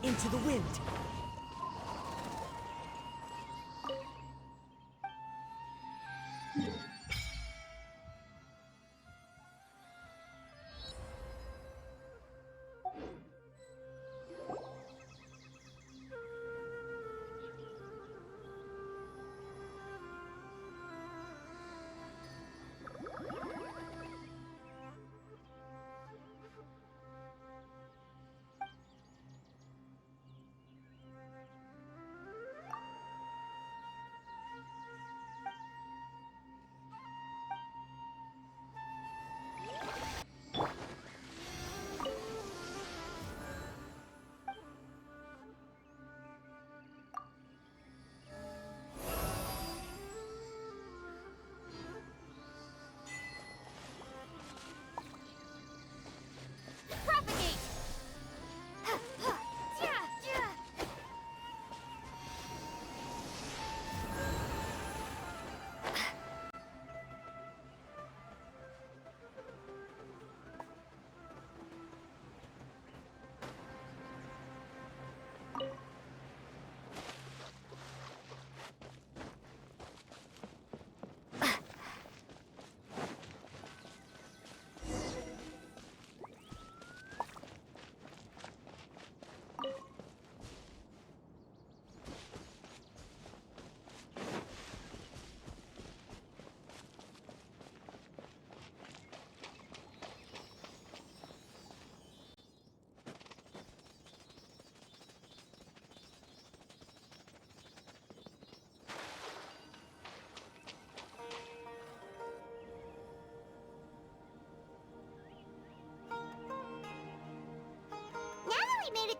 into the wind.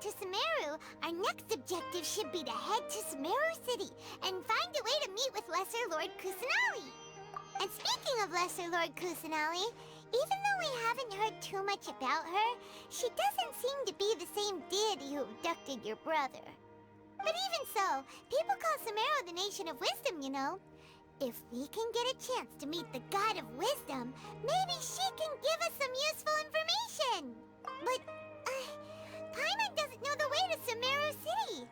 To Sumeru, our next objective should be to head to Sumeru City and find a way to meet with Lesser Lord Kusanali. And speaking of Lesser Lord Kusanali, even though we haven't heard too much about her, she doesn't seem to be the same deity who abducted your brother. But even so, people call Sumeru the Nation of Wisdom, you know. If we can get a chance to meet the God of Wisdom, maybe she can give us some useful information. But Paimon doesn't know the way to Sumeru City.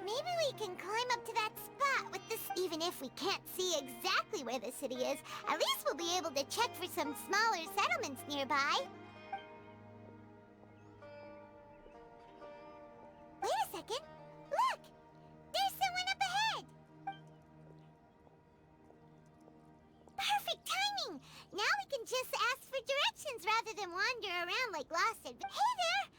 Maybe we can climb up to that spot with this. Even if we can't see exactly where the city is, at least we'll be able to check for some smaller settlements nearby. Wait a second. Look! There's someone up ahead! Perfect timing! Now we can just ask for directions rather than wander around like lost Hey there!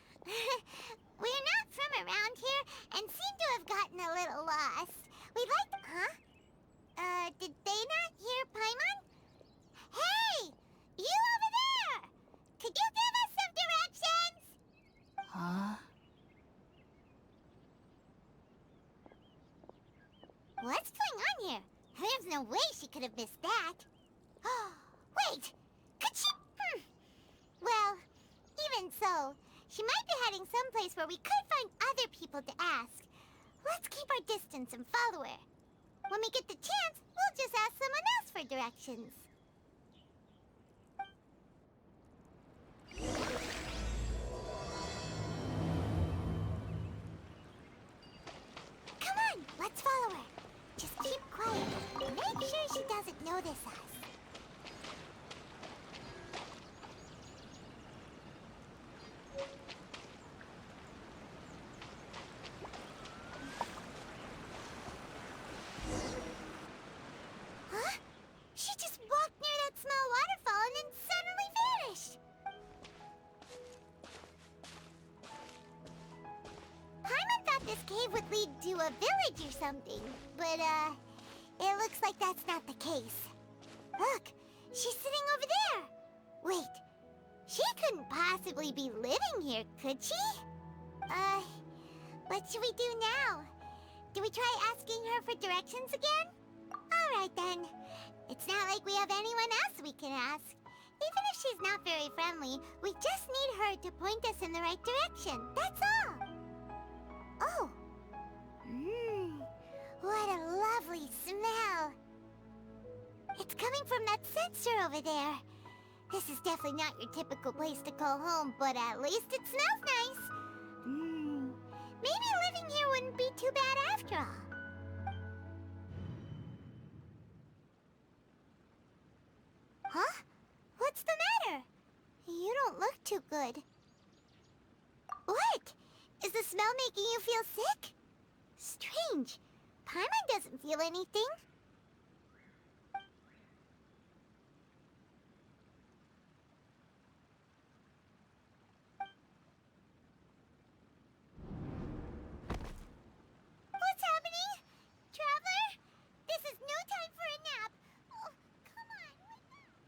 We're not from around here and seem to have gotten a little lost. We'd like to... Huh? Did they not hear Paimon? Hey! You over there! Could you give us some directions? Huh? What's going on here? There's no way she could have missed that. Wait! Could she... Well, even so... She might be heading someplace where we could find other people to ask. Let's keep our distance and follow her. When we get the chance, we'll just ask someone else for directions. Come on, let's follow her. Just keep quiet and make sure she doesn't notice us. Would lead to a village or something, but it looks like that's not the case. Look, she's sitting over there. Wait, she couldn't possibly be living here, could she? What should we do now? Do we try asking her for directions again? All right then. It's not like we have anyone else we can ask. Even if she's not very friendly, we just need her to point us in the right direction. That's all. Oh. What a lovely smell. It's coming from that sensor over there. This is definitely not your typical place to call home, but at least it smells nice. Maybe too good. What? Is the smell making you feel sick? Strange. Paimon doesn't feel anything. What's happening? Traveler? This is no time for a nap. Oh, come on, wake up.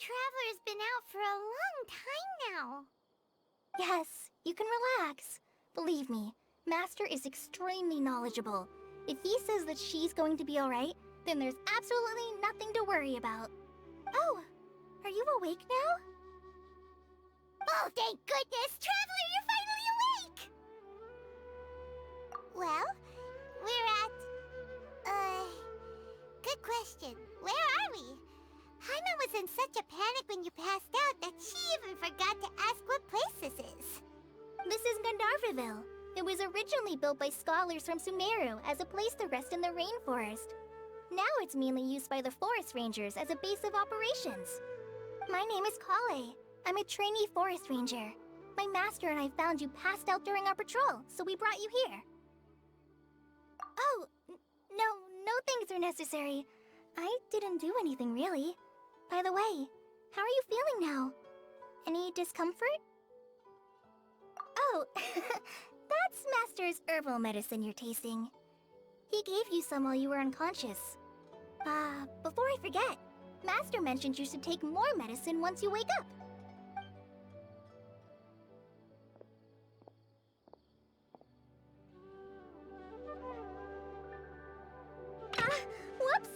Traveler's been out for a long time now. Yes, you can relax. Believe me, Master is extremely knowledgeable. If he says that she's going to be alright, then there's absolutely nothing to worry about. Oh, are you awake now? Oh, thank goodness! Traveler, you're finally awake! Well, we're at... good question. Where are we? Paimon was in such a panic when you passed out that she even forgot to ask what place this is. This is Gandharvaville. It was originally built by scholars from Sumeru as a place to rest in the rainforest. Now it's mainly used by the forest rangers as a base of operations. My name is Kale. I'm a trainee forest ranger. My master and I found you passed out during our patrol, so we brought you here. Oh, no things are necessary. I didn't do anything really. By the way, how are you feeling now? Any discomfort? Oh, that's Master's herbal medicine you're tasting. He gave you some while you were unconscious. Before I forget, Master mentioned you should take more medicine once you wake up. Whoops!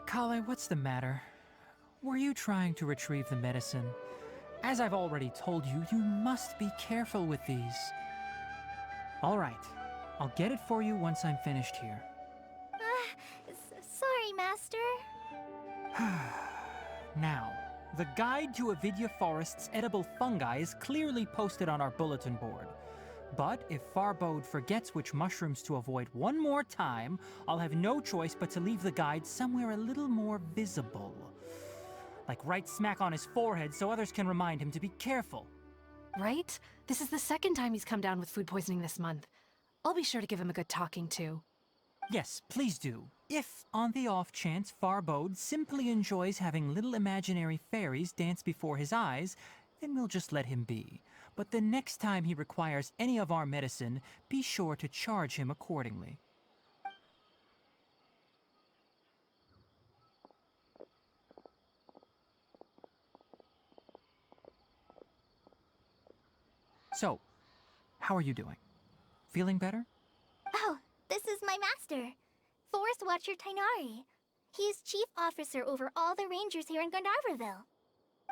Kale, what's the matter? Were you trying to retrieve the medicine? As I've already told you, you must be careful with these. All right, I'll get it for you once I'm finished here. Sorry, Master. Now, the guide to Avidya Forest's edible fungi is clearly posted on our bulletin board. But if Farbode forgets which mushrooms to avoid one more time, I'll have no choice but to leave the guide somewhere a little more visible. Like right smack on his forehead so others can remind him to be careful. Right? This is the second time he's come down with food poisoning this month. I'll be sure to give him a good talking to. Yes, please do. If, on the off chance, Farbode simply enjoys having little imaginary fairies dance before his eyes, then we'll just let him be. But the next time he requires any of our medicine, be sure to charge him accordingly. So, how are you doing? Feeling better? Oh, this is my master, Forest Watcher Tainari. He's chief officer over all the rangers here in Gandharville.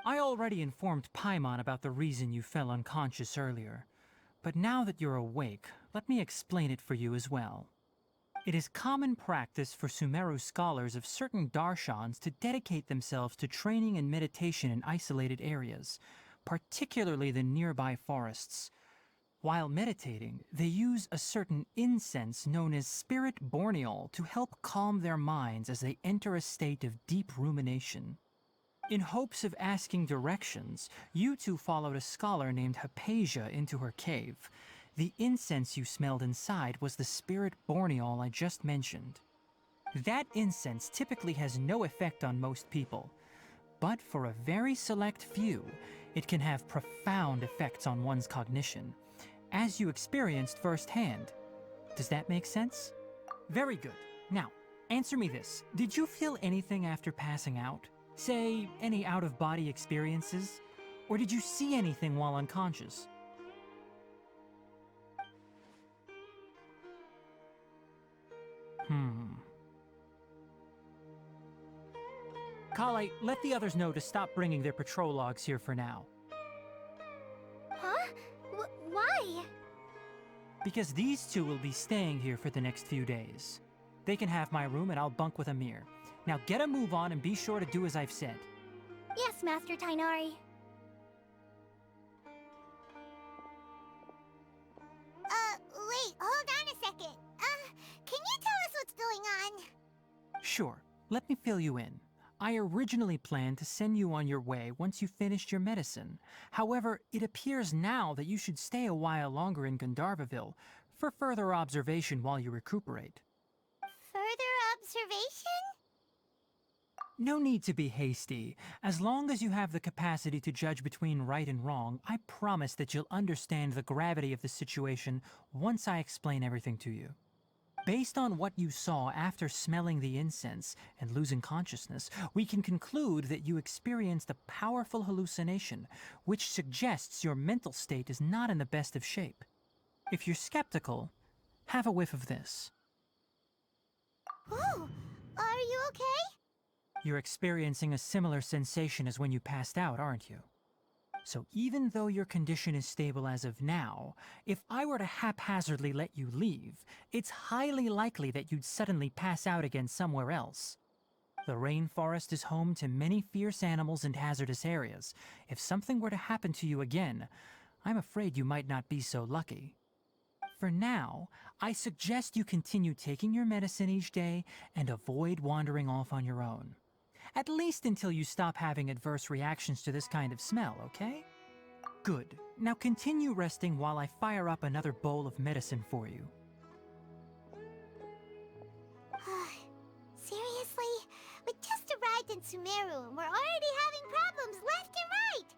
I already informed Paimon about the reason you fell unconscious earlier. But now that you're awake, let me explain it for you as well. It is common practice for Sumeru scholars of certain darshans to dedicate themselves to training and meditation in isolated areas, particularly the nearby forests. While meditating, they use a certain incense known as spirit borneol to help calm their minds as they enter a state of deep rumination. In hopes of asking directions, you two followed a scholar named Hypatia into her cave. The incense you smelled inside was the spirit borneol I just mentioned. That incense typically has no effect on most people, but for a very select few, it can have profound effects on one's cognition, as you experienced firsthand. Does that make sense? Very good. Now, answer me this. Did you feel anything after passing out? Say, any out-of-body experiences? Or did you see anything while unconscious? Kale, let the others know to stop bringing their patrol logs here for now. Huh? Why? Because these two will be staying here for the next few days. They can have my room and I'll bunk with Amir. Now get a move on and be sure to do as I've said. Yes, Master Tainari. Wait, hold on a second. Can you tell us what's going on? Sure, let me fill you in. I originally planned to send you on your way once you finished your medicine. However, it appears now that you should stay a while longer in Gandharville for further observation while you recuperate. Further observation? No need to be hasty. As long as you have the capacity to judge between right and wrong, I promise that you'll understand the gravity of the situation once I explain everything to you. Based on what you saw after smelling the incense and losing consciousness, we can conclude that you experienced a powerful hallucination, which suggests your mental state is not in the best of shape. If you're skeptical, have a whiff of this. Oh, are you okay? You're experiencing a similar sensation as when you passed out, aren't you? So even though your condition is stable as of now, if I were to haphazardly let you leave, it's highly likely that you'd suddenly pass out again somewhere else. The rainforest is home to many fierce animals and hazardous areas. If something were to happen to you again, I'm afraid you might not be so lucky. For now, I suggest you continue taking your medicine each day and avoid wandering off on your own. At least until you stop having adverse reactions to this kind of smell, okay? Good. Now continue resting while I fire up another bowl of medicine for you. Seriously? We just arrived in Sumeru and we're already having problems left and right!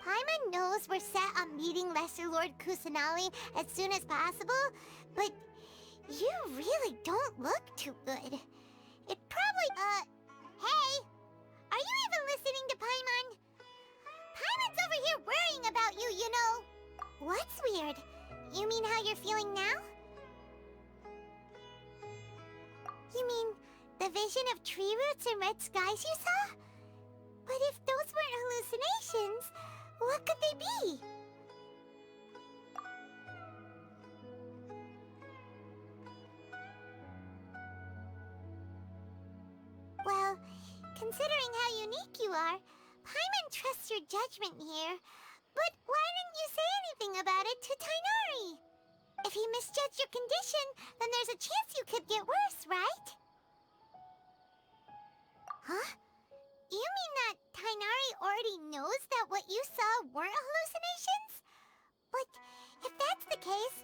Paimon knows we're set on meeting Lesser Lord Kusanali as soon as possible, but you really don't look too good. It probably, Hey! Are you even listening to Paimon? Paimon's over here worrying about you, you know! What's weird? You mean how you're feeling now? You mean the vision of tree roots and red skies you saw? But if those weren't hallucinations, what could they be? Well, considering how unique you are, Paimon trusts your judgment here. But why didn't you say anything about it to Tainari? If he misjudged your condition, then there's a chance you could get worse, right? Huh? You mean that Tainari already knows that what you saw weren't hallucinations? But if that's the case,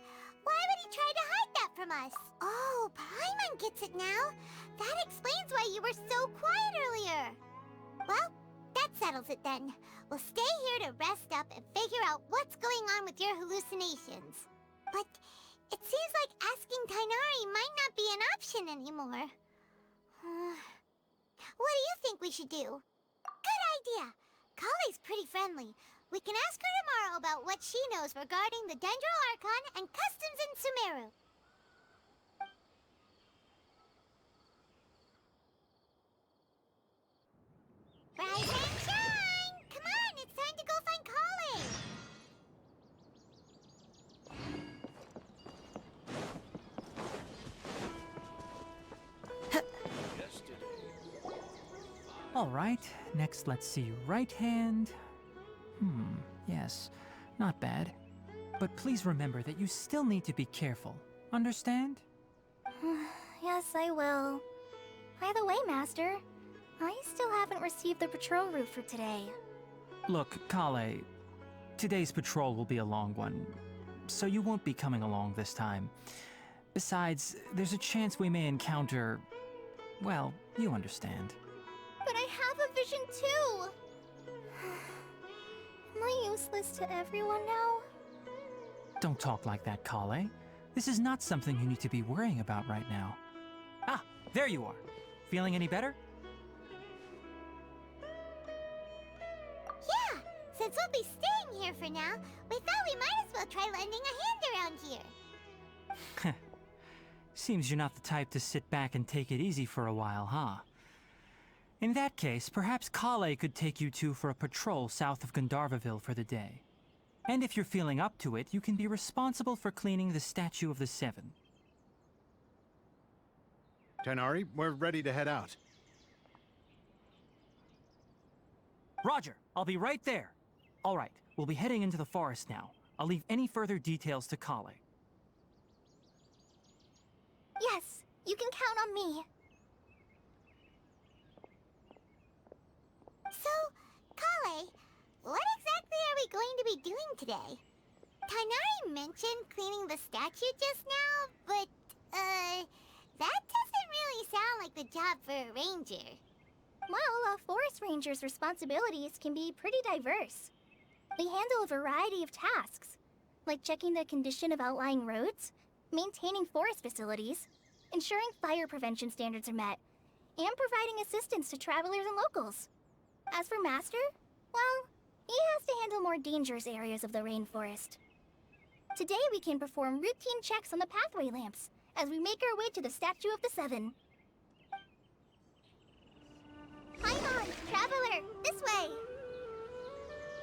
why would he try to hide that from us? Oh, Paimon gets it now. That explains why you were so quiet earlier. Well, that settles it then. We'll stay here to rest up and figure out what's going on with your hallucinations. But it seems like asking Tainari might not be an option anymore. What do you think we should do? Good idea. Kale's pretty friendly. We can ask her tomorrow about what she knows regarding the Dendro Archon and customs in Sumeru. Rise and shine! Come on, it's time to go find Colin! All right, next let's see. Right hand. Yes, not bad. But please remember that you still need to be careful. Understand? Yes, I will. By the way, Master, I still haven't received the patrol route for today. Look, Kale, today's patrol will be a long one, so you won't be coming along this time. Besides, there's a chance we may encounter... well, you understand. But I have a vision too! Am I useless to everyone now? Don't talk like that, Kale. This is not something you need to be worrying about right now. Ah, there you are. Feeling any better? Yeah, since we'll be staying here for now, we thought we might as well try lending a hand around here. Seems you're not the type to sit back and take it easy for a while, huh? In that case, perhaps Kale could take you two for a patrol south of Gandharvaville for the day. And if you're feeling up to it, you can be responsible for cleaning the Statue of the Seven. Tighnari, we're ready to head out. Roger, I'll be right there. All right, we'll be heading into the forest now. I'll leave any further details to Kale. Yes, you can count on me. So, Kale, what exactly are we going to be doing today? Tighnari mentioned cleaning the statue just now, but, that doesn't really sound like the job for a ranger. Well, a forest ranger's responsibilities can be pretty diverse. They handle a variety of tasks, like checking the condition of outlying roads, maintaining forest facilities, ensuring fire prevention standards are met, and providing assistance to travelers and locals. As for Master, well, he has to handle more dangerous areas of the rainforest. Today we can perform routine checks on the pathway lamps as we make our way to the Statue of the Seven. Paimon, traveler, this way!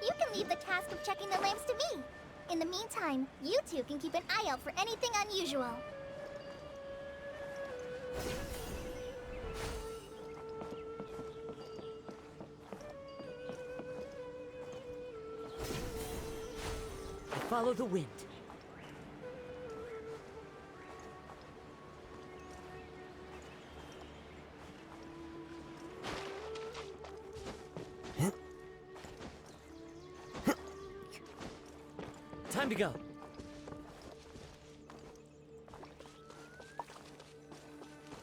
You can leave the task of checking the lamps to me. In the meantime, you two can keep an eye out for anything unusual. Follow the wind. Time to go.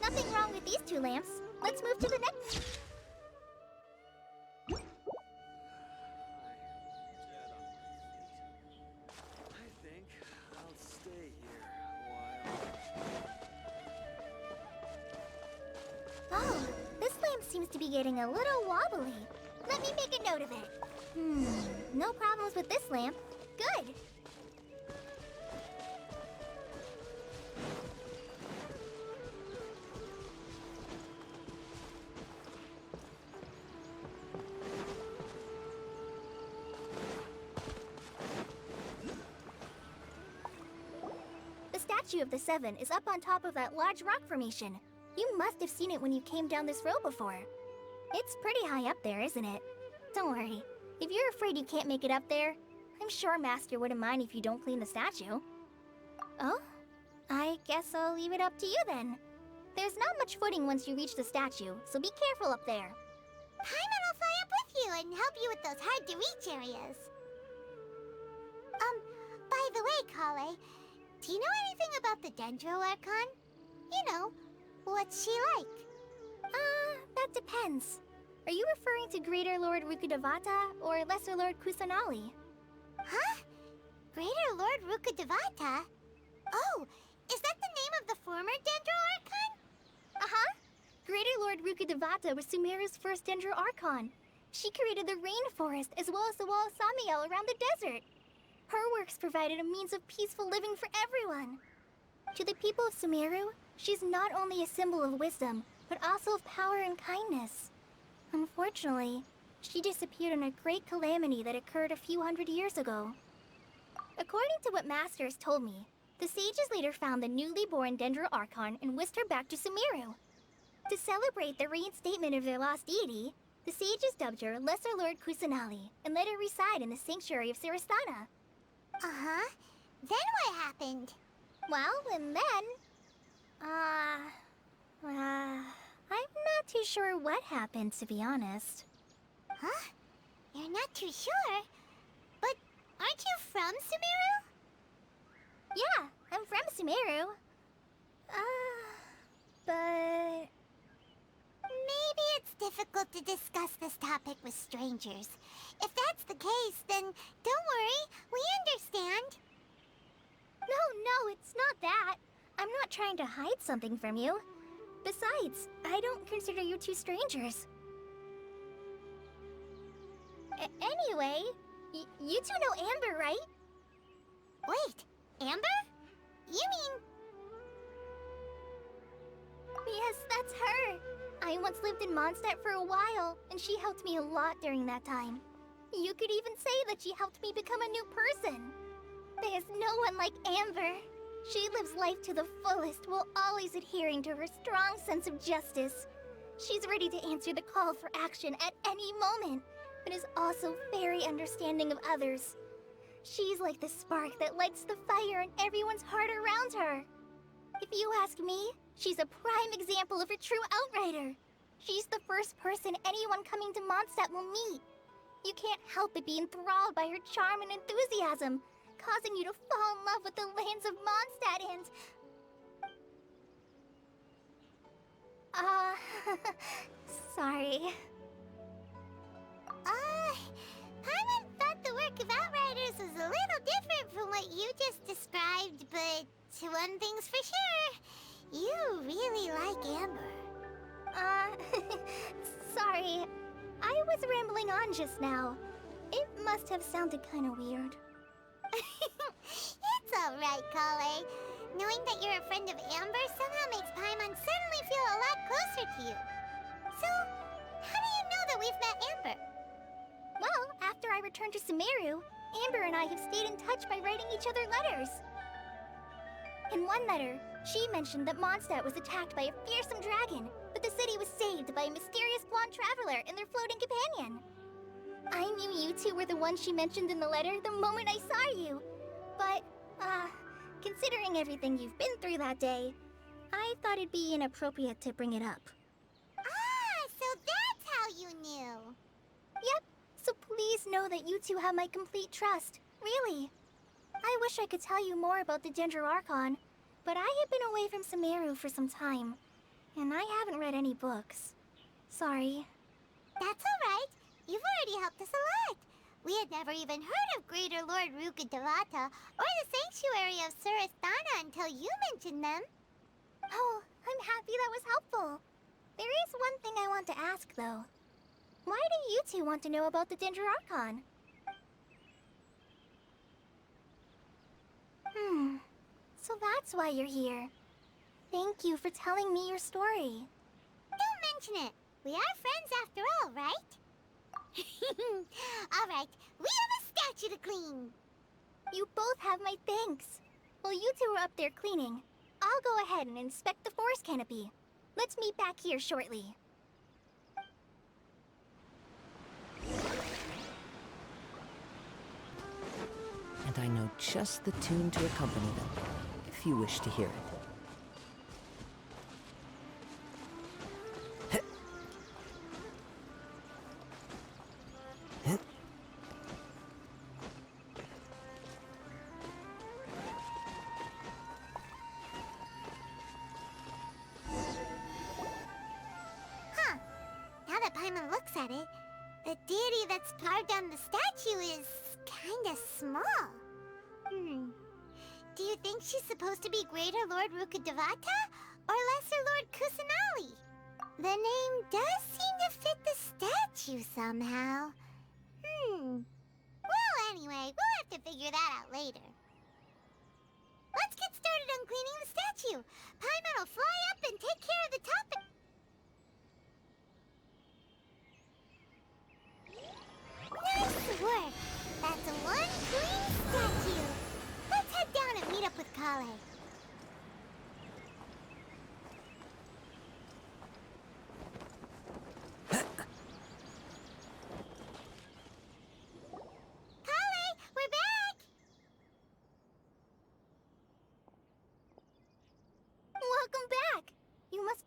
Nothing wrong with these two lamps. Let's move to the next. I think I'll stay here a while. Oh, this lamp seems to be getting a little wobbly. Let me make a note of it. No problems with this lamp. Good. The Statue of the Seven is up on top of that large rock formation. You must have seen it when you came down this road before. It's pretty high up there, isn't it? Don't worry. If you're afraid you can't make it up there, I'm sure Master wouldn't mind if you don't clean the statue. Oh? I guess I'll leave it up to you then. There's not much footing once you reach the statue, so be careful up there. Paimon will fly up with you and help you with those hard-to-reach areas. By the way, Kale, do you know anything about the Dendro Archon? You know, what's she like? That depends. Are you referring to Greater Lord Rukkhadevata or Lesser Lord Kusanali? Huh? Greater Lord Rukkhadevata? Oh, is that the name of the former Dendro Archon? Uh-huh. Greater Lord Rukkhadevata was Sumeru's first Dendro Archon. She created the rainforest as well as the wall of Samiel around the desert. Her works provided a means of peaceful living for everyone. To the people of Sumeru, she's not only a symbol of wisdom, but also of power and kindness. Unfortunately, She disappeared in a great calamity that occurred a few hundred years ago. According to what Masters told me, the sages later found the newly born Dendro Archon and whisked her back to Sumeru. To celebrate the reinstatement of their lost deity, the sages dubbed her Lesser Lord Kusanali and let her reside in the sanctuary of Sarastana. Uh-huh. Then what happened? Well, and then... I'm not too sure what happened, to be honest. Huh? You're not too sure? But aren't you from Sumeru? Yeah, I'm from Sumeru. But... Maybe it's difficult to discuss this topic with strangers. If that's the case, then don't worry, we understand. No, it's not that. I'm not trying to hide something from you. Besides, I don't consider you two strangers. Anyway, you two know Amber, right? Wait, Amber? You mean... Yes, that's her. I once lived in Mondstadt for a while, and she helped me a lot during that time. You could even say that she helped me become a new person. There's no one like Amber. She lives life to the fullest while always adhering to her strong sense of justice. She's ready to answer the call for action at any moment, but is also very understanding of others. She's like the spark that lights the fire in everyone's heart around her. If you ask me, she's a prime example of a true outrider. She's the first person anyone coming to Mondstadt will meet. You can't help but be enthralled by her charm and enthusiasm, causing you to fall in love with the lands of Mondstadt and... sorry. Paimon thought the work of Outriders was a little different from what you just described, but one thing's for sure, you really like Amber. Sorry. I was rambling on just now. It must have sounded kinda weird. It's alright, Kale. Knowing that you're a friend of Amber somehow makes Paimon suddenly feel a lot closer to you. So, how do you know that we've met Amber? Well, after I returned to Sumeru, Amber and I have stayed in touch by writing each other letters. In one letter, she mentioned that Mondstadt was attacked by a fearsome dragon, but the city was saved by a mysterious blonde traveler and their floating companion. I knew you two were the ones she mentioned in the letter the moment I saw you. But, considering everything you've been through that day, I thought it'd be inappropriate to bring it up. So that's how you knew. Yep, so please know that you two have my complete trust, really. I wish I could tell you more about the Dendro Archon, but I have been away from Sumeru for some time, and I haven't read any books. Sorry. That's alright. You've already helped us a lot. We had never even heard of Greater Lord Rukkhadevata or the Sanctuary of Sarastana until you mentioned them. Oh, I'm happy that was helpful. There is one thing I want to ask, though. Why do you two want to know about the Dendro Archon? So that's why you're here. Thank you for telling me your story. Don't mention it. We are friends after all, right? Alright, we have a statue to clean. You both have my thanks. While you two are up there cleaning, I'll go ahead and inspect the forest canopy. Let's meet back here shortly. And I know just the tune to accompany them, if you wish to hear it. Now that Paimon looks at it, the deity that's carved on the statue is kinda small. Do you think she's supposed to be Greater Lord Rukkhadevata or Lesser Lord Kusanali? The name does seem to fit the statue somehow. Well, anyway, we'll have to figure that out later. Let's get started on cleaning the statue. Paimon will fly up and take care of the topic.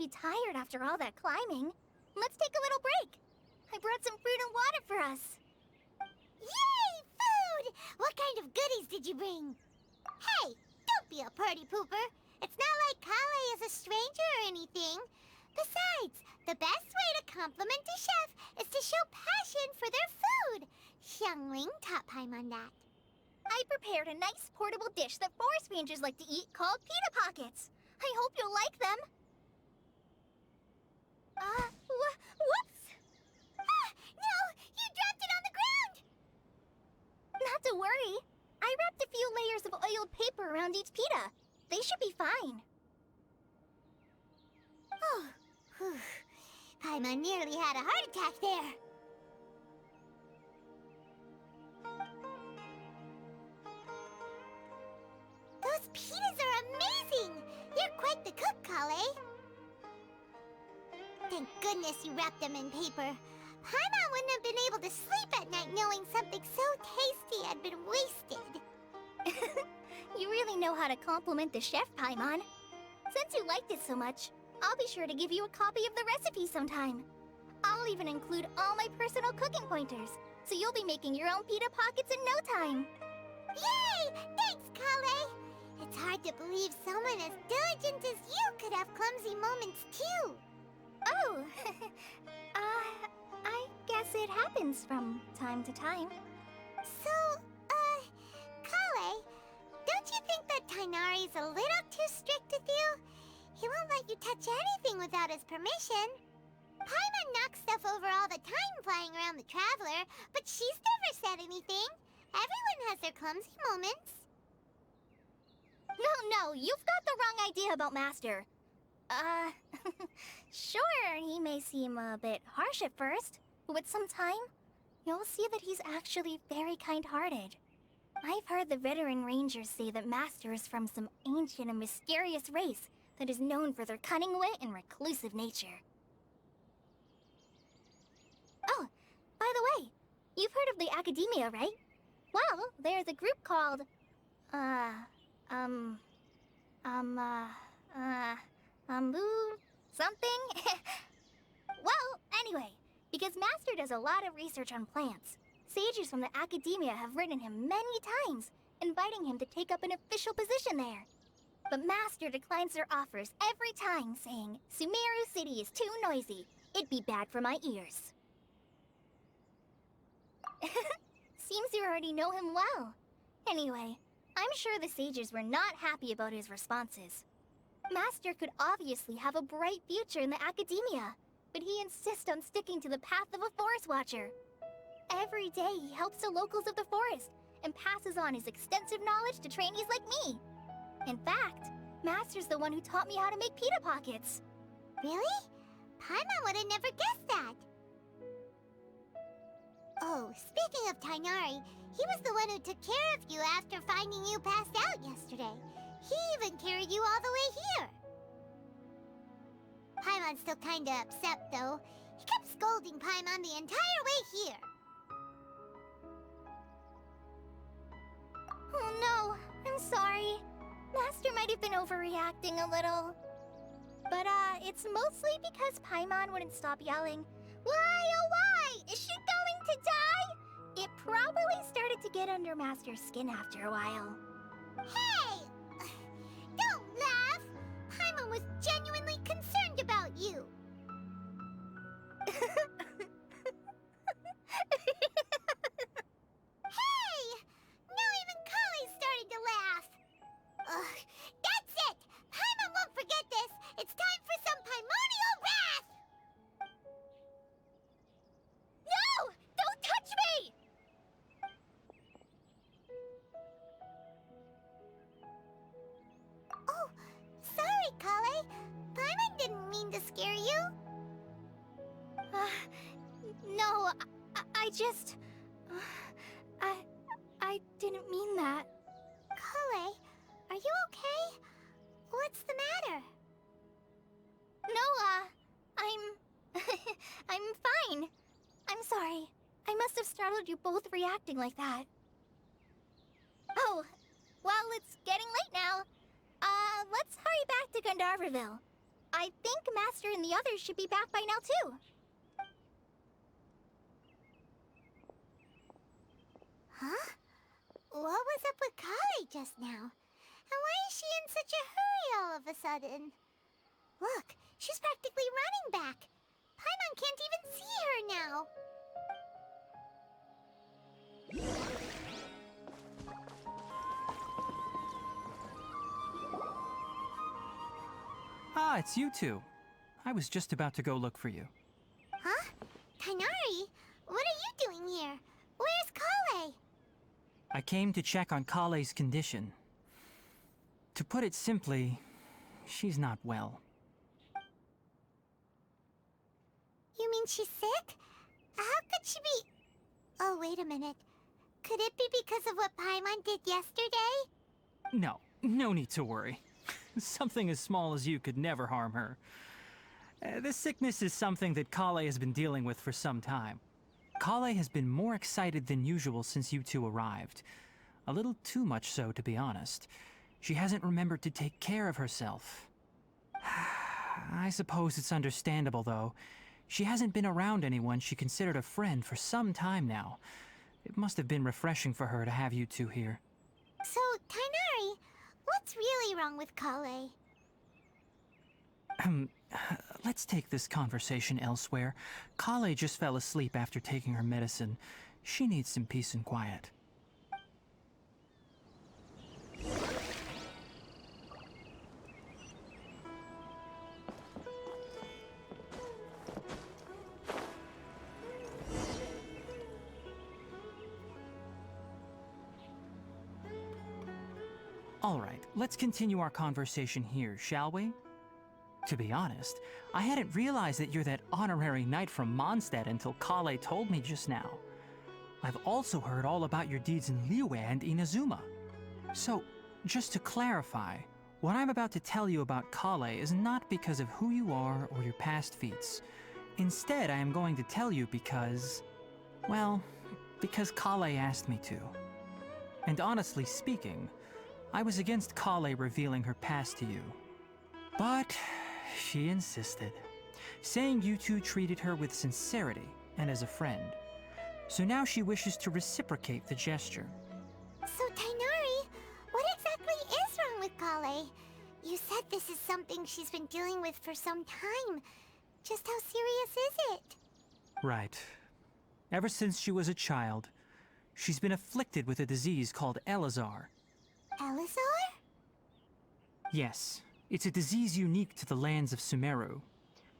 be tired after all that climbing. Let's take a little break. I brought some fruit and water for us. Yay, food! What kind of goodies did you bring? Hey, don't be a party pooper. It's not like Kale is a stranger or anything. Besides, the best way to compliment a chef is to show passion for their food. Xiangling taught Paimon that. I prepared a nice portable dish that forest rangers like to eat called pita pockets. I hope you'll like them. Whoops! Ah, no! You dropped it on the ground! Not to worry. I wrapped a few layers of oiled paper around each pita. They should be fine. Oh, whew. Paimon nearly had a heart attack there. Those pitas are amazing! You're quite the cook, Kale. Thank goodness you wrapped them in paper. Paimon wouldn't have been able to sleep at night knowing something so tasty had been wasted. You really know how to compliment the chef, Paimon. Since you liked it so much, I'll be sure to give you a copy of the recipe sometime. I'll even include all my personal cooking pointers, so you'll be making your own pita pockets in no time. Yay! Thanks, Kale! It's hard to believe someone as diligent as you could have clumsy moments too. Oh, I guess it happens from time to time. So, Kale, don't you think that Tainari's a little too strict with you? He won't let you touch anything without his permission. Paimon knocks stuff over all the time flying around the Traveler, but she's never said anything. Everyone has their clumsy moments. No, you've got the wrong idea about Master. Sure, he may seem a bit harsh at first, but with some time, you'll see that he's actually very kind-hearted. I've heard the veteran rangers say that Master is from some ancient and mysterious race that is known for their cunning wit and reclusive nature. Oh, by the way, you've heard of the Academia, right? Well, there's a group called, something? Well, anyway, because Master does a lot of research on plants, sages from the Academia have written him many times, inviting him to take up an official position there. But Master declines their offers every time, saying, Sumeru City is too noisy. It'd be bad for my ears. Seems you already know him well. Anyway, I'm sure the sages were not happy about his responses. Master could obviously have a bright future in the Academia, but he insists on sticking to the path of a forest watcher. Every day he helps the locals of the forest and passes on his extensive knowledge to trainees like me. In fact, Master's the one who taught me how to make pita pockets. Really? Paimon would have never guessed that. Oh, speaking of Tainari, he was the one who took care of you after finding you passed out yesterday. He even carried you all the way here. Paimon's still kinda upset, though. He kept scolding Paimon the entire way here. Oh no, I'm sorry. Master might have been overreacting a little. But, it's mostly because Paimon wouldn't stop yelling, "Why, oh why? Is she going to die?" It probably started to get under Master's skin after a while. Hey! Don't laugh! Paimon was genuinely concerned about you. Hey! Now even Kale's starting to laugh. Ugh, that's it! Paimon won't forget this! It's time for some Paimonial wrath! No! Don't touch me! Oh, sorry, Kale. Paimon didn't mean to scare you. No, I just... I didn't mean that. Kale, are you okay? What's the matter? No, I'm fine. I'm sorry. I must have startled you both reacting like that. Oh, well, it's getting late now. Let's hurry back to Gandharville. I I think Master and the others should be back by now, too. Huh? What was up with Kale just now? And why is she in such a hurry all of a sudden? Look, she's practically running back. Paimon can't even see her now. Ah, it's you two. I was just about to go look for you. Huh? Tighnari? What are you doing here? Where's Kale? I came to check on Kale's condition. To put it simply, she's not well. You mean she's sick? How could she be... Oh, wait a minute. Could it be because of what Paimon did yesterday? No need to worry. Something as small as you could never harm her. This sickness is something that Kale has been dealing with for some time. Kale has been more excited than usual since you two arrived. A little too much so, to be honest. She hasn't remembered to take care of herself. I suppose it's understandable, though. She hasn't been around anyone she considered a friend for some time now. It must have been refreshing for her to have you two here. So, Tighnari, what's really wrong with Kale? Let's take this conversation elsewhere. Kale just fell asleep after taking her medicine. She needs some peace and quiet. All right, let's continue our conversation here, shall we? To be honest, I hadn't realized that you're that honorary knight from Mondstadt until Kale told me just now. I've also heard all about your deeds in Liyue and Inazuma. So, just to clarify, what I'm about to tell you about Kale is not because of who you are or your past feats. Instead, I am going to tell you because... well, because Kale asked me to. And honestly speaking, I was against Kale revealing her past to you. But she insisted, saying you two treated her with sincerity and as a friend. So now she wishes to reciprocate the gesture. So, Tighnari, what exactly is wrong with Kale? You said this is something she's been dealing with for some time. Just how serious is it? Right. Ever since she was a child, she's been afflicted with a disease called Elazar. Elazar? Yes, it's a disease unique to the lands of Sumeru.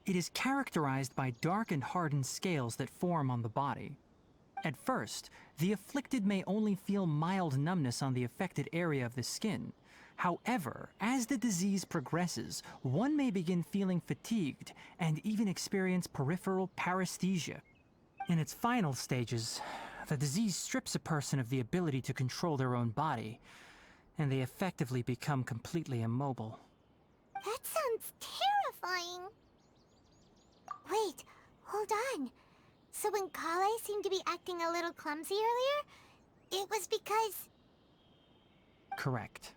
It is characterized by dark and hardened scales that form on the body. At first, the afflicted may only feel mild numbness on the affected area of the skin. However, as the disease progresses, one may begin feeling fatigued and even experience peripheral paresthesia. In its final stages, the disease strips a person of the ability to control their own body, and they effectively become completely immobile. That sounds terrifying. Wait, hold on. So when Kale seemed to be acting a little clumsy earlier, it was because... Correct.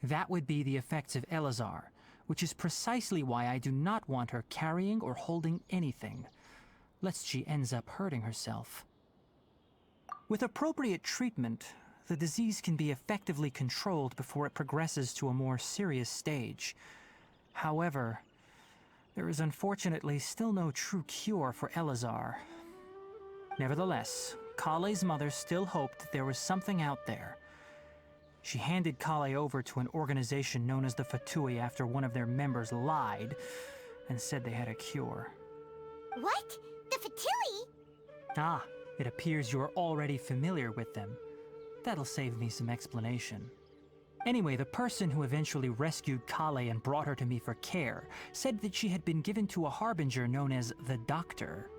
That would be the effects of Elazar, which is precisely why I do not want her carrying or holding anything, lest she ends up hurting herself. With appropriate treatment, the disease can be effectively controlled before it progresses to a more serious stage. However, there is unfortunately still no true cure for Elazar. Nevertheless, Kale's mother still hoped there was something out there. She handed Kale over to an organization known as the Fatui after one of their members lied and said they had a cure. What? The Fatui? Ah, it appears you're already familiar with them. That'll save me some explanation. Anyway, the person who eventually rescued Kale and brought her to me for care said that she had been given to a harbinger known as the Doctor.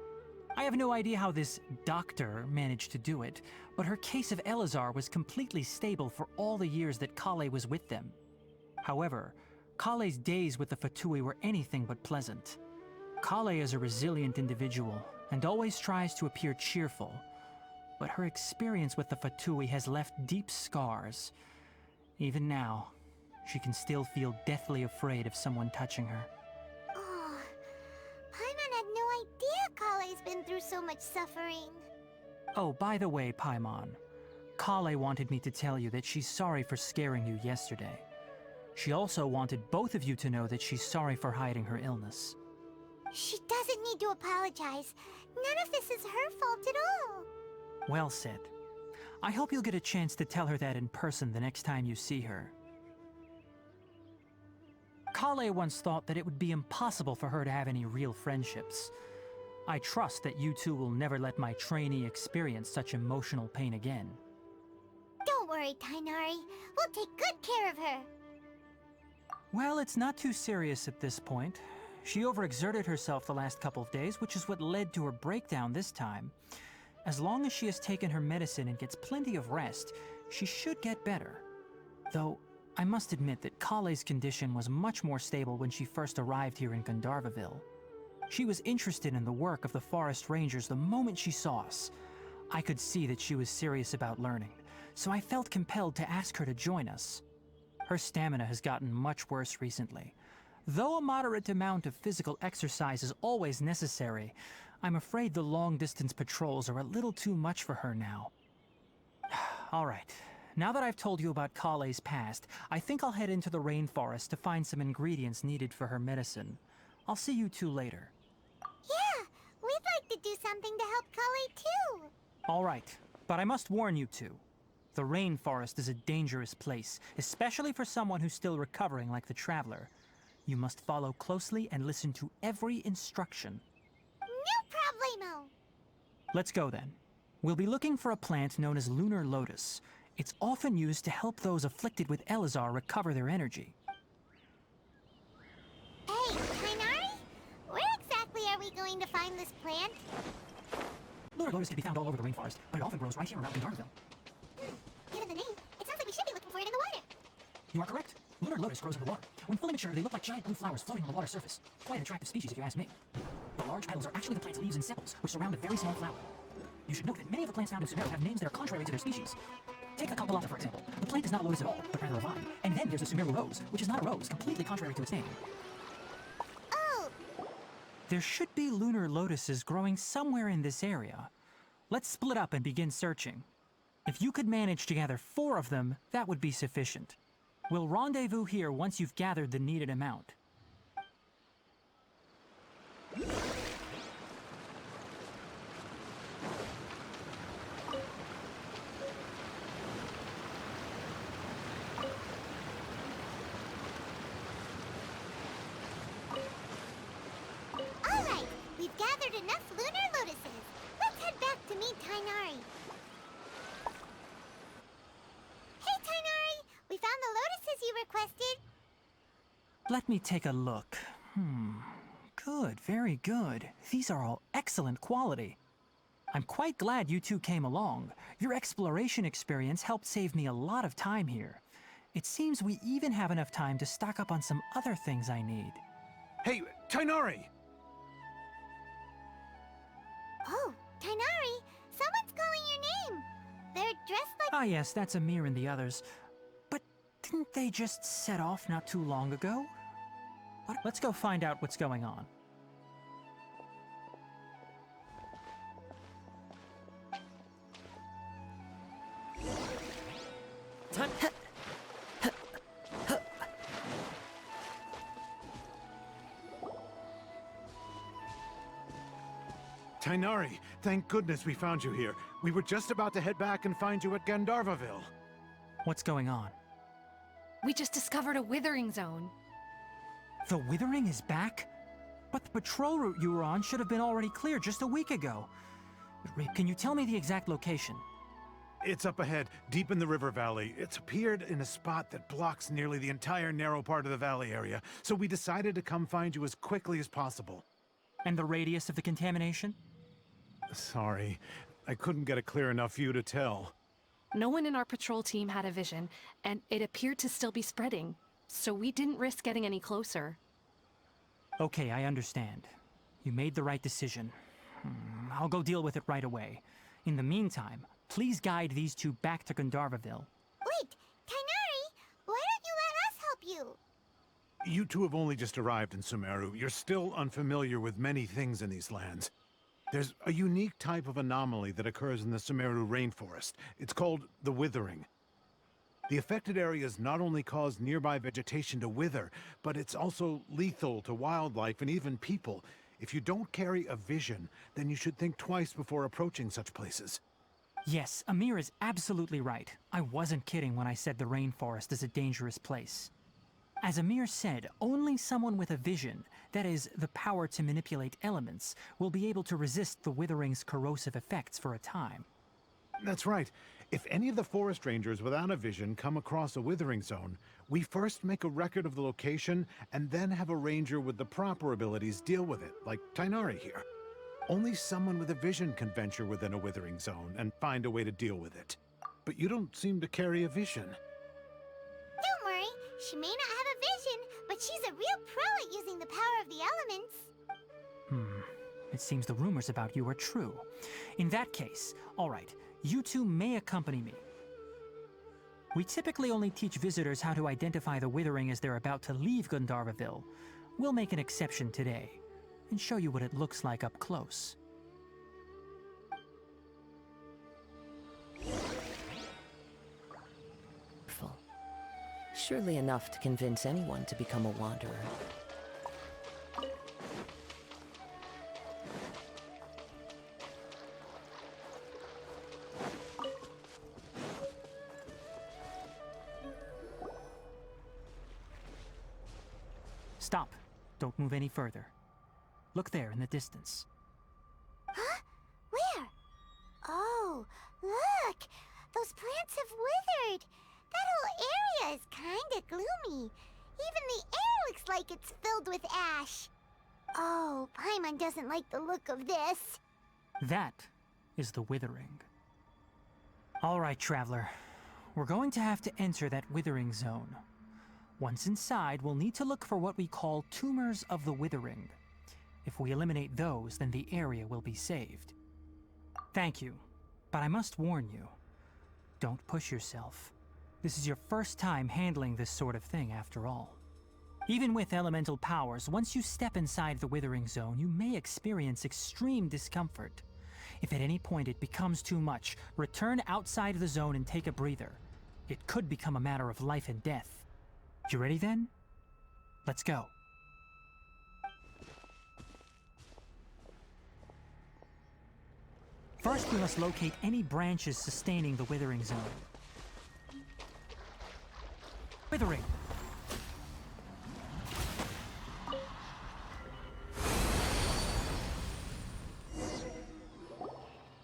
I have no idea how this doctor managed to do it, but her case of Elazar was completely stable for all the years that Kale was with them. However, Kale's days with the Fatui were anything but pleasant. Kale is a resilient individual and always tries to appear cheerful, but her experience with the Fatui has left deep scars. Even now, she can still feel deathly afraid of someone touching her. Oh, Paimon had no idea Kale's been through so much suffering. Oh, by the way, Paimon, Kale wanted me to tell you that she's sorry for scaring you yesterday. She also wanted both of you to know that she's sorry for hiding her illness. She doesn't need to apologize. None of this is her fault at all. Well said. I hope you'll get a chance to tell her that in person the next time you see her. Kale once thought that it would be impossible for her to have any real friendships. I trust that you two will never let my trainee experience such emotional pain again. Don't worry, Tainari. We'll take good care of her. Well, it's not too serious at this point. She overexerted herself the last couple of days, which is what led to her breakdown this time. As long as she has taken her medicine and gets plenty of rest, she should get better. Though, I must admit that Kale's condition was much more stable when she first arrived here in Gandharvaville. She was interested in the work of the forest rangers the moment she saw us. I could see that she was serious about learning, so I felt compelled to ask her to join us. Her stamina has gotten much worse recently. Though a moderate amount of physical exercise is always necessary, I'm afraid the long-distance patrols are a little too much for her now. All right. Now that I've told you about Kale's past, I think I'll head into the rainforest to find some ingredients needed for her medicine. I'll see you two later. Yeah, we'd like to do something to help Kale too. All right, but I must warn you two. The rainforest is a dangerous place, especially for someone who's still recovering like the Traveler. You must follow closely and listen to every instruction. No problemo. Let's go then. We'll be looking for a plant known as lunar lotus. It's often used to help those afflicted with Elazar recover their energy. Hey, Tainari? Where exactly are we going to find this plant? Lunar lotus can be found all over the rainforest, but it often grows right here around Gandharvaville. Given the name, it sounds like we should be looking for it in the water. You are correct. Lunar lotus grows in the water. When fully mature, they look like giant blue flowers floating on the water surface. Quite an attractive species if you ask me. The large petals are actually the plant's leaves and sepals, which surround a very small flower. You should note that many of the plants found in Sumeru have names that are contrary to their species. Take the Kampalata, for example. The plant is not a lotus at all, but rather a vine. And then there's the Sumeru rose, which is not a rose, completely contrary to its name. Oh, There should be lunar lotuses growing somewhere in this area. Let's split up and begin searching. If you could manage to gather 4 of them, that would be sufficient. We'll rendezvous here once you've gathered the needed amount. all right. We've gathered enough lunar lotuses. Let's head back to meet Tainari. Hey, Tainari! We found the lotuses you requested. Let me take a look. Good, very good. These are all excellent quality. I'm quite glad you two came along. Your exploration experience helped save me a lot of time here. It seems we even have enough time to stock up on some other things I need. Hey, Tainari! Oh, Tainari! Someone's calling your name. They're dressed like... Ah yes, that's Amir and the others. But didn't they just set off not too long ago? Let's go find out what's going on. Tainari, thank goodness we found you here. We were just about to head back and find you at Gandharvaville. What's going on? We just discovered a withering zone. The Withering is back? But the patrol route you were on should have been already clear just a week ago. Can you tell me the exact location? It's up ahead, deep in the river valley. It's appeared in a spot that blocks nearly the entire narrow part of the valley area, so we decided to come find you as quickly as possible. And the radius of the contamination? Sorry, I couldn't get a clear enough view to tell. No one in our patrol team had a vision, and it appeared to still be spreading. So we didn't risk getting any closer. Okay, I understand. You made the right decision. I'll go deal with it right away. In the meantime, please guide these two back to Gandharvaville. Wait, Tainari! Why don't you let us help you? You two have only just arrived in Sumeru. You're still unfamiliar with many things in these lands. There's a unique type of anomaly that occurs in the Sumeru rainforest. It's called the withering. The affected areas not only cause nearby vegetation to wither, but it's also lethal to wildlife and even people. If you don't carry a vision, then you should think twice before approaching such places. Yes, Amir is absolutely right. I wasn't kidding when I said the rainforest is a dangerous place. As Amir said, only someone with a vision, that is, the power to manipulate elements, will be able to resist the withering's corrosive effects for a time. That's right. If any of the forest rangers without a vision come across a withering zone, we first make a record of the location and then have a ranger with the proper abilities deal with it, like Tighnari here. Only someone with a vision can venture within a withering zone and find a way to deal with it. But you don't seem to carry a vision. Don't worry, she may not have a vision, but she's a real pro at using the power of the elements. It seems the rumors about you are true. In that case, all right, you two may accompany me. We typically only teach visitors how to identify the withering as they're about to leave Gandharvaville. We'll make an exception today and show you what it looks like up close. Surely enough to convince anyone to become a wanderer. Stop. Don't move any further. Look there in the distance. Huh? Where? Oh, look! Those plants have withered! That whole area is kinda gloomy. Even the air looks like it's filled with ash. Oh, Paimon doesn't like the look of this. That is the withering. All right, traveler. We're going to have to enter that withering zone. Once inside, we'll need to look for what we call tumors of the withering. If we eliminate those, then the area will be saved. Thank you, but I must warn you. Don't push yourself. This is your first time handling this sort of thing, after all. Even with elemental powers, once you step inside the withering zone, you may experience extreme discomfort. If at any point it becomes too much, return outside the zone and take a breather. It could become a matter of life and death. You ready then? Let's go. First, we must locate any branches sustaining the withering zone. Withering!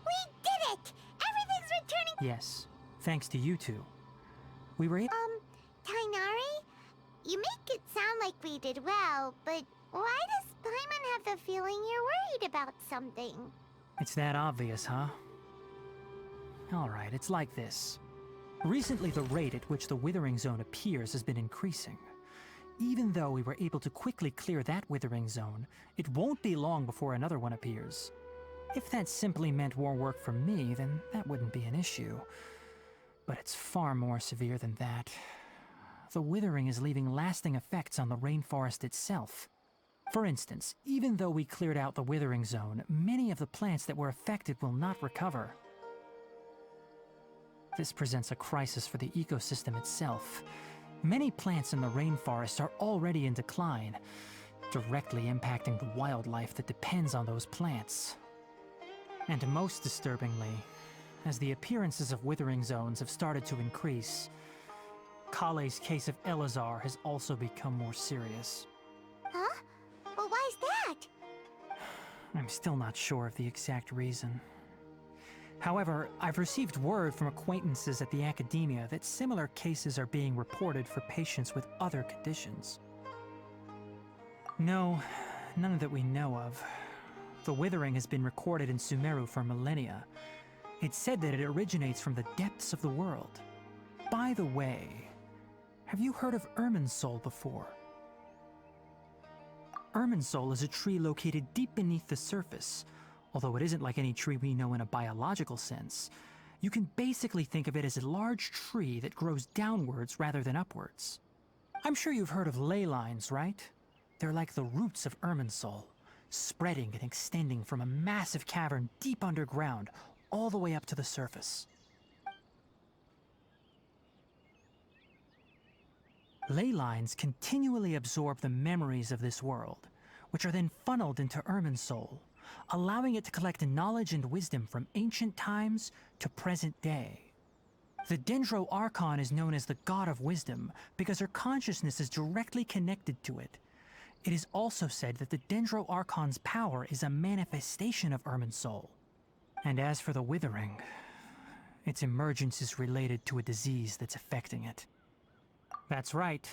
We did it! Everything's returning. Yes, thanks to you two. We were able— Tighnari? You make it sound like we did well, but why does Paimon have the feeling you're worried about something? It's that obvious, huh? Alright, it's like this. Recently, the rate at which the withering zone appears has been increasing. Even though we were able to quickly clear that withering zone, it won't be long before another one appears. If that simply meant more work for me, then that wouldn't be an issue. But it's far more severe than that. The withering is leaving lasting effects on the rainforest itself. For instance, even though we cleared out the withering zone, many of the plants that were affected will not recover. This presents a crisis for the ecosystem itself. Many plants in the rainforest are already in decline, directly impacting the wildlife that depends on those plants. And most disturbingly, as the appearances of withering zones have started to increase, Kale's case of Elazar has also become more serious. Huh? Well, why's that? I'm still not sure of the exact reason. However, I've received word from acquaintances at the academia that similar cases are being reported for patients with other conditions. No, none that we know of. The withering has been recorded in Sumeru for millennia. It's said that it originates from the depths of the world. By the way, have you heard of Irminsul before? Irminsul is a tree located deep beneath the surface. Although it isn't like any tree we know in a biological sense, you can basically think of it as a large tree that grows downwards rather than upwards. I'm sure you've heard of ley lines, right? They're like the roots of Irminsul, spreading and extending from a massive cavern deep underground all the way up to the surface. Ley lines continually absorb the memories of this world, which are then funneled into Irminsul, allowing it to collect knowledge and wisdom from ancient times to present day. The Dendro Archon is known as the God of Wisdom because her consciousness is directly connected to it. It is also said that the Dendro Archon's power is a manifestation of Irminsul. And as for the Withering, its emergence is related to a disease that's affecting it. That's right.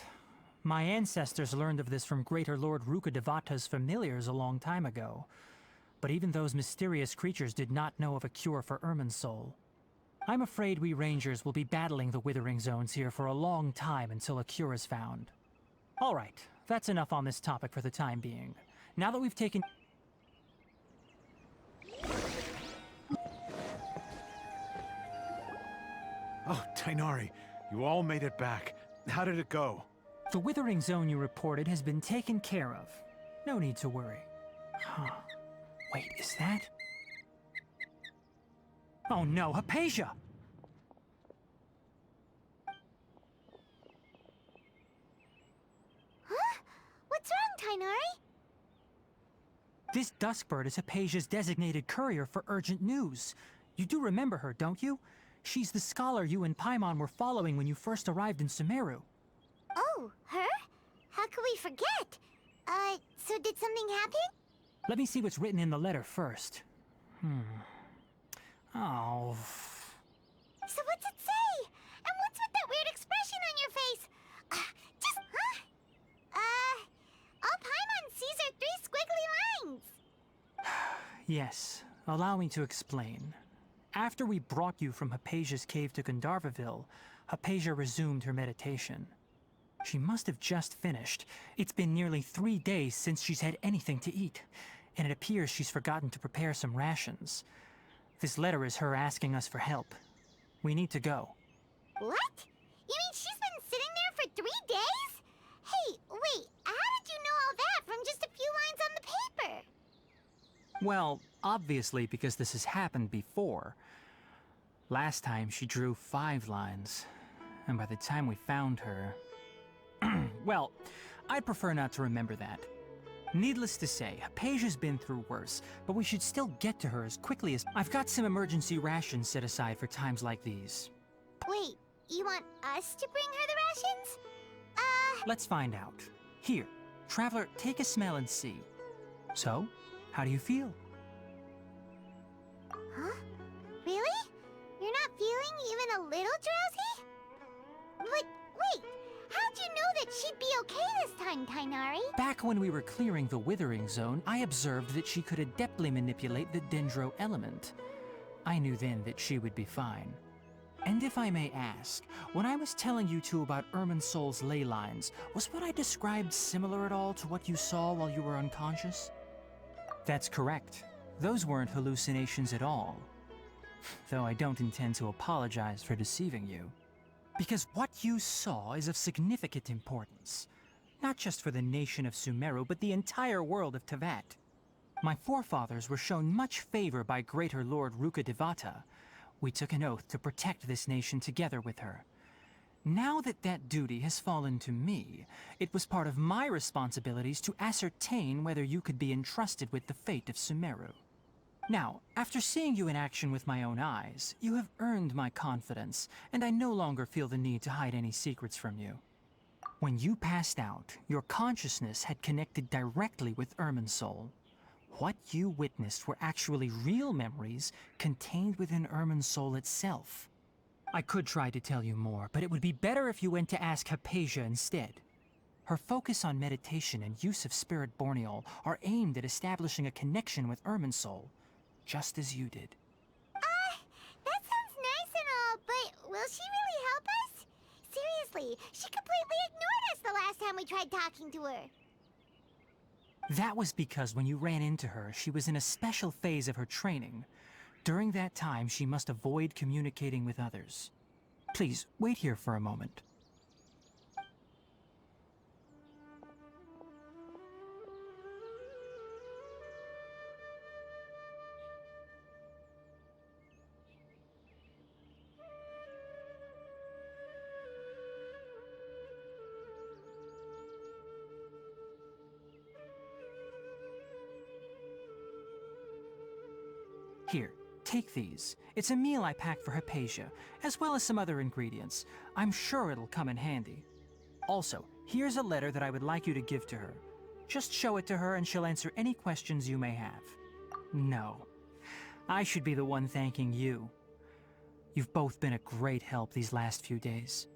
My ancestors learned of this from Greater Lord Rukkhadevata's familiars a long time ago. But even those mysterious creatures did not know of a cure for Irminsul. I'm afraid we Rangers will be battling the Withering Zones here for a long time until a cure is found. All right, that's enough on this topic for the time being. Now that we've taken... Oh, Tainari, you all made it back. How did it go? The Withering Zone you reported has been taken care of. No need to worry. Huh. Wait, is that... Oh no, Hypatia! Huh? What's wrong, Tainari? This Duskbird is Hypatia's designated courier for urgent news. You do remember her, don't you? She's the scholar you and Paimon were following when you first arrived in Sumeru. Oh, her? How could we forget? So did something happen? Let me see what's written in the letter first. Oh... So what's it say? And what's with that weird expression on your face? All Paimon sees are 3 squiggly lines. Yes, allow me to explain. After we brought you from Hypatia's cave to Gandharvaville, Hypatia resumed her meditation. She must have just finished. It's been nearly 3 days since she's had anything to eat, and it appears she's forgotten to prepare some rations. This letter is her asking us for help. We need to go. What? You mean she's been sitting there for 3 days? Hey, wait, how did you know all that from just a few lines on the paper? Well, obviously because this has happened before. Last time she drew 5 lines, and by the time we found her... Well, I'd prefer not to remember that. Needless to say, Hypatia's been through worse, but we should still get to her as quickly as... I've got some emergency rations set aside for times like these. Wait, you want us to bring her the rations? Let's find out. Here, Traveler, take a smell and see. So, how do you feel? Huh? Really? You're not feeling even a little drowsy? But wait, how'd you know that she'd be okay this time, Tainari? Back when we were clearing the Withering Zone, I observed that she could adeptly manipulate the Dendro element. I knew then that she would be fine. And if I may ask, when I was telling you two about Irminsul's ley lines, was what I described similar at all to what you saw while you were unconscious? That's correct. Those weren't hallucinations at all. Though I don't intend to apologize for deceiving you. Because what you saw is of significant importance. Not just for the nation of Sumeru, but the entire world of Teyvat. My forefathers were shown much favor by Greater Lord Rukkhadevata. We took an oath to protect this nation together with her. Now that that duty has fallen to me, it was part of my responsibilities to ascertain whether you could be entrusted with the fate of Sumeru. Now, after seeing you in action with my own eyes, you have earned my confidence, and I no longer feel the need to hide any secrets from you. When you passed out, your consciousness had connected directly with Irminsul. What you witnessed were actually real memories contained within Irminsul itself. I could try to tell you more, but it would be better if you went to ask Hypatia instead. Her focus on meditation and use of Spirit Borneol are aimed at establishing a connection with Irminsul, just as you did. That sounds nice and all, but will she really help us? Seriously, she completely ignored us the last time we tried talking to her. That was because when you ran into her, she was in a special phase of her training. During that time, she must avoid communicating with others. Please, wait here for a moment. Here, take these. It's a meal I packed for Hypatia, as well as some other ingredients. I'm sure it'll come in handy. Also, here's a letter that I would like you to give to her. Just show it to her and she'll answer any questions you may have. No, I should be the one thanking you. You've both been a great help these last few days.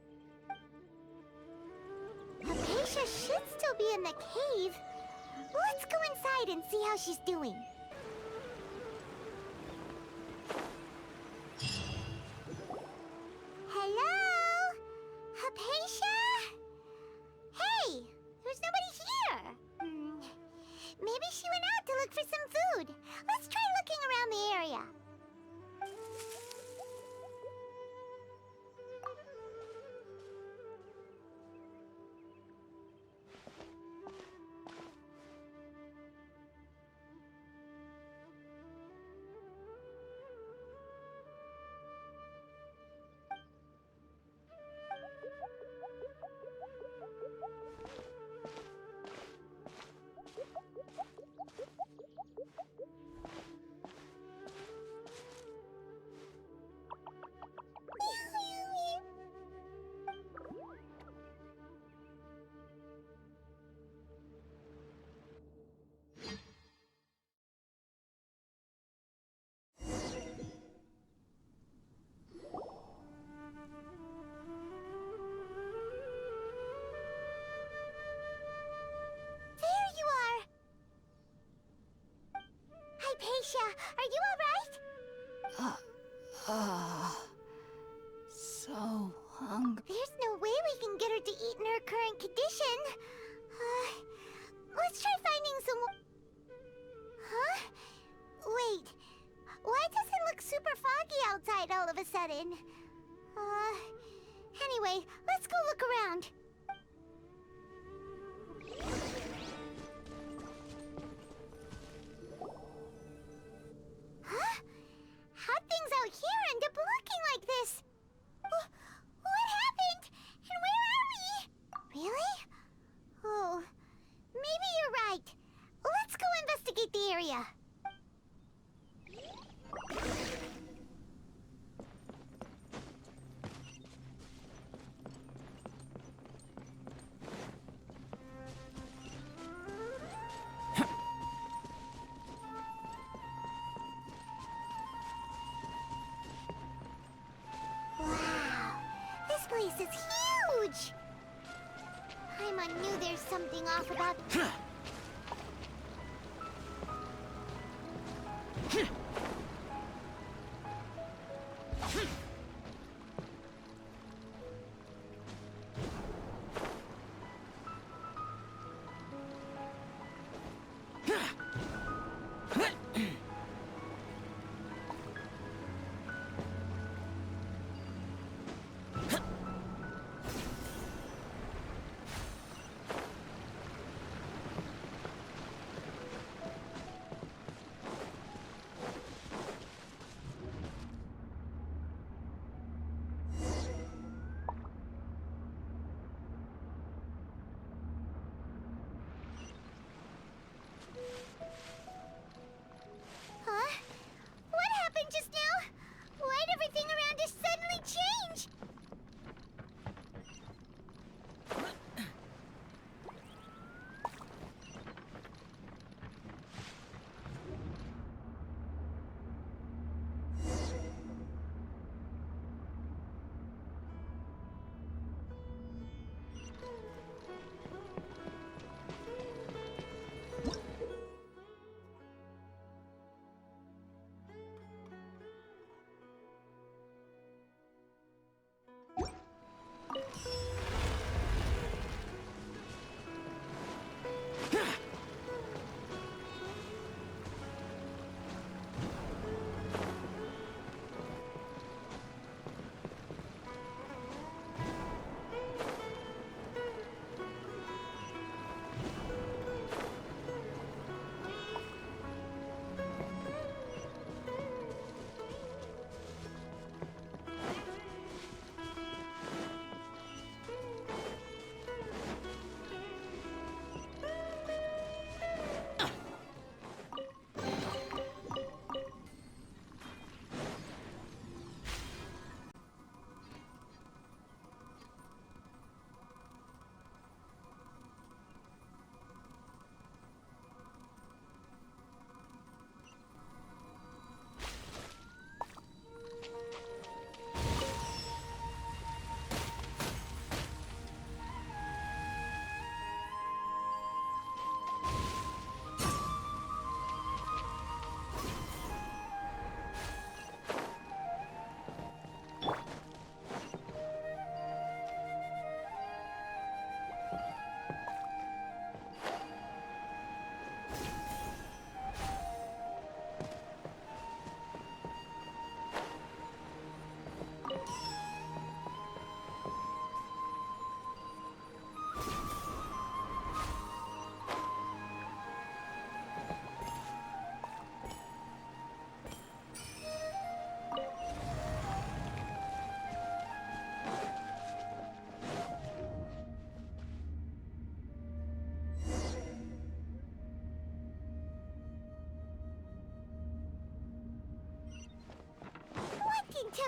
Hypatia should still be in the cave. Let's go inside and see how she's doing. Hello? Hypatia? Hey, there's nobody here. Maybe she went out to look for some food. Let's try looking around the area. Hypatia, are you alright? So hungry. There's no way we can get her to eat in her current condition. Let's try finding some... Huh? Wait. Why does it look super foggy outside all of a sudden? Anyway, let's go look around. Huh? How'd things out here end up looking like this? What happened? And where are we? Really? Oh, maybe you're right. Let's go investigate the area. This place is huge! Paimon knew there's something off about...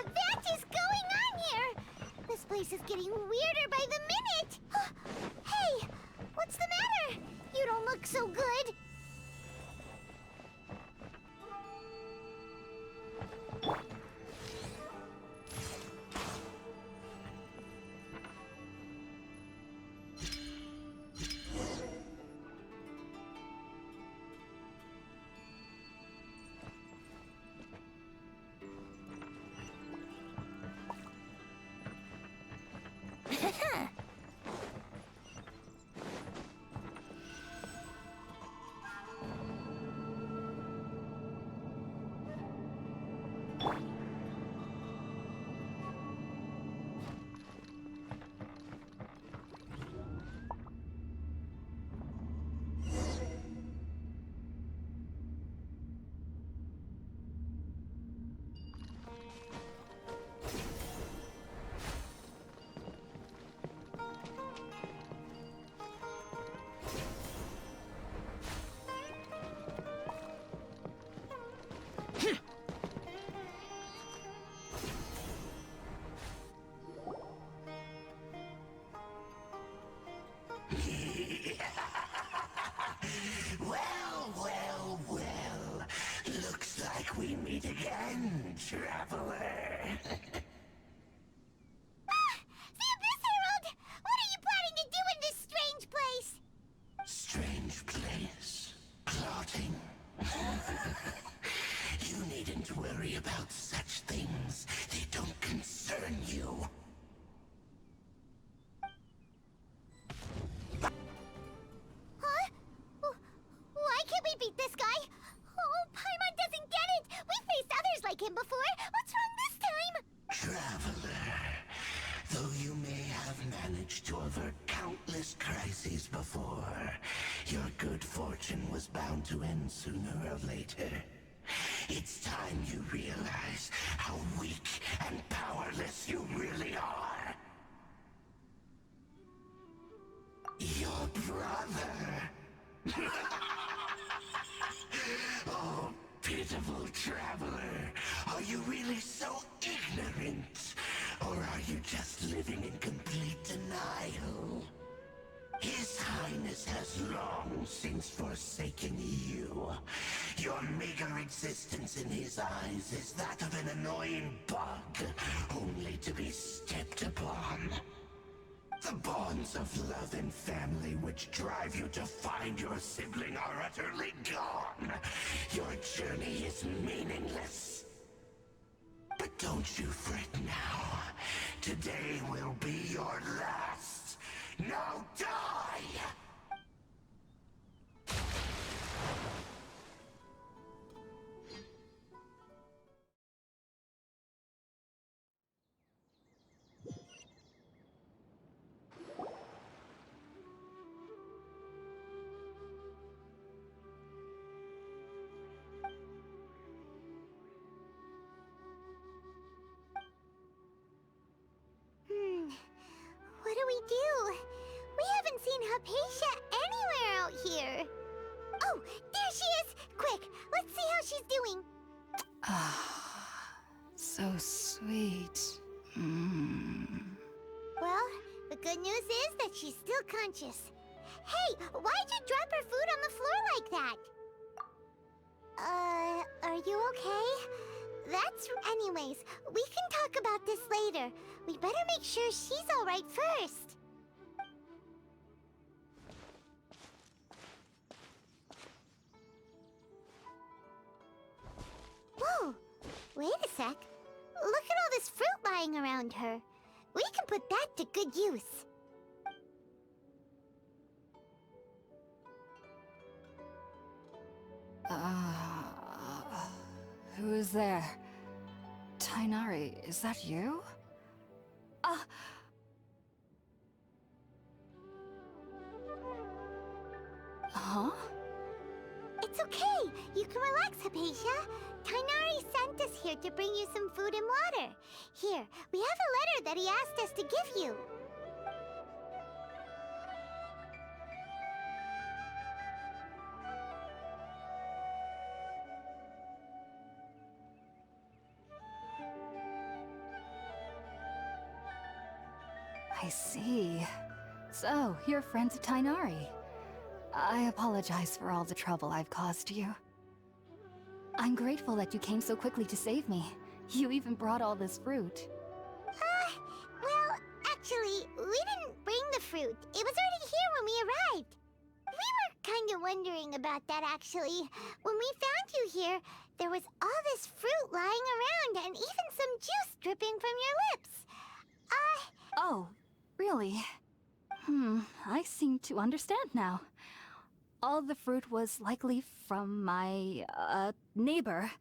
vat is going on here? This place is getting weirder by the minute. Hey, what's the matter? You don't look so good. Well. Looks like we meet again, traveler. The Abyss Herald! What are you planning to do in this strange place? Strange place. Plotting. You needn't worry about such things. They don't concern you. Huh? Why can't we beat this guy? Oh, Paimon doesn't get it! We faced others like him before! What's wrong this time? Traveler, though you may have managed to avert countless crises before, your good fortune was bound to end sooner or later. It's time you realize how weak and powerless you really are. Your brother. Oh, pitiful traveler. Are you really so ignorant? Or are you just living in complete denial? His Highness has long since forsaken you. Your meager existence in his eyes is that of an annoying bug, only to be stepped upon. The bonds of love and family which drive you to find your sibling are utterly gone. Your journey is meaningless. But don't you fret now. Today will be your last. Now die! What do we do? We haven't seen Hypatia anywhere out here. Oh, there she is! Quick, let's see how she's doing. So sweet. Well, the good news is that she's still conscious. Hey, why'd you drop her food on the floor like that? Are you okay? Anyways, we can talk about this later. We better make sure she's alright first. Whoa! Wait a sec. Look at all this fruit lying around her. We can put that to good use. Who is there? Tainari, is that you? Huh? It's okay. You can relax, Hypatia. Tainari sent us here to bring you some food and water. Here, we have a letter that he asked us to give you. I see. So, you're friends of Tighnari. I apologize for all the trouble I've caused you. I'm grateful that you came so quickly to save me. You even brought all this fruit. Well, actually, we didn't bring the fruit. It was already here when we arrived. We were kind of wondering about that, actually. When we found you here, there was all this fruit lying around and even some juice dripping from your lips. Oh, really? I seem to understand now. All the fruit was likely from my, neighbor.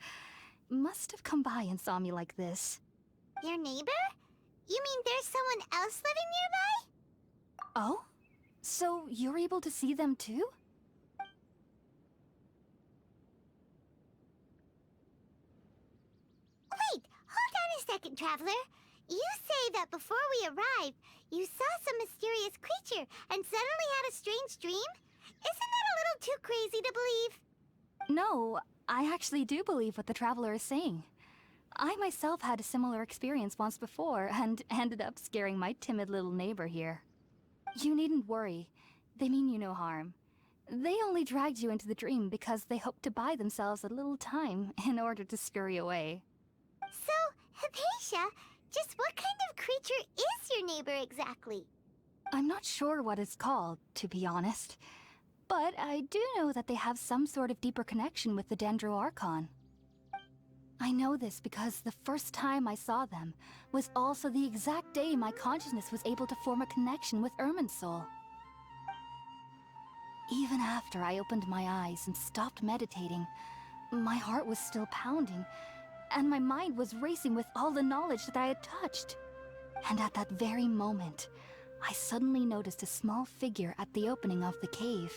Must have come by and saw me like this. Your neighbor? You mean there's someone else living nearby? Oh? So you're able to see them too? Wait, hold on a second, Traveler. You say that before we arrived, you saw some mysterious creature and suddenly had a strange dream? Isn't that a little too crazy to believe? No, I actually do believe what the Traveler is saying. I myself had a similar experience once before and ended up scaring my timid little neighbor here. You needn't worry. They mean you no harm. They only dragged you into the dream because they hoped to buy themselves a little time in order to scurry away. So, Hypatia, just what kind of creature is your neighbor exactly? I'm not sure what it's called, to be honest. But I do know that they have some sort of deeper connection with the Dendro Archon. I know this because the first time I saw them was also the exact day my consciousness was able to form a connection with Irminsul. Even after I opened my eyes and stopped meditating, my heart was still pounding, and my mind was racing with all the knowledge that I had touched. And at that very moment, I suddenly noticed a small figure at the opening of the cave.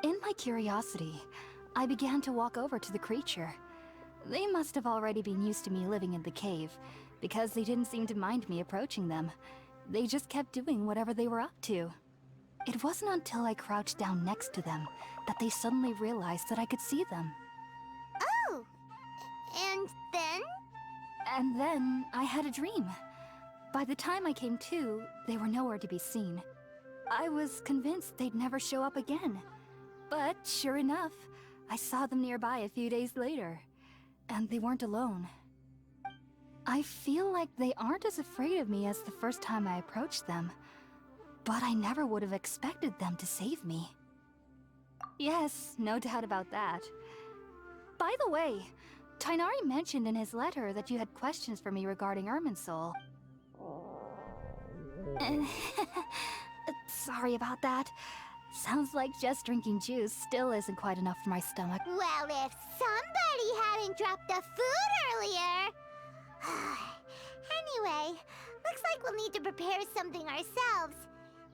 In my curiosity, I began to walk over to the creature. They must have already been used to me living in the cave, because they didn't seem to mind me approaching them. They just kept doing whatever they were up to. It wasn't until I crouched down next to them that they suddenly realized that I could see them. Oh! And then? And then I had a dream. By the time I came to, they were nowhere to be seen. I was convinced they'd never show up again. But sure enough, I saw them nearby a few days later. And they weren't alone. I feel like they aren't as afraid of me as the first time I approached them. But I never would have expected them to save me. Yes, no doubt about that. By the way, Tighnari mentioned in his letter that you had questions for me regarding Irminsul. Sorry about that. Sounds like just drinking juice still isn't quite enough for my stomach. Well, if somebody hadn't dropped the food earlier... Anyway, looks like we'll need to prepare something ourselves.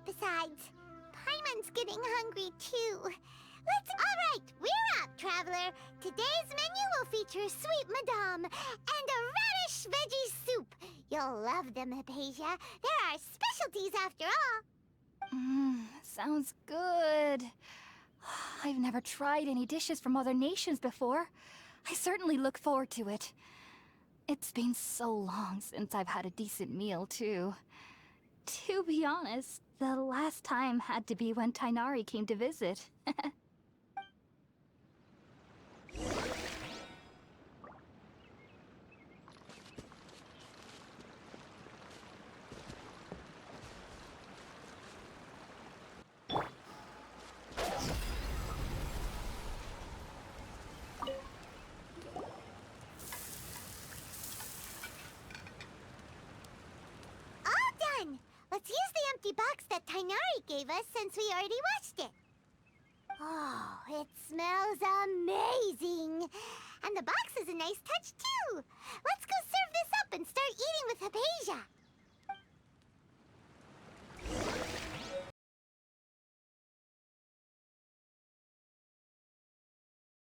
Besides, Paimon's getting hungry too. Alright, we're up, Traveler. Today's menu will feature sweet madame and a radish veggie soup. You'll love them, Hypatia. They're our specialties after all. Sounds good. I've never tried any dishes from other nations before. I certainly look forward to it. It's been so long since I've had a decent meal, too. To be honest, the last time had to be when Tighnari came to visit. Let's use the empty box that Tighnari gave us since we already watched it. Oh, it smells amazing. And the box is a nice touch, too. Let's go serve this up and start eating with Hypatia.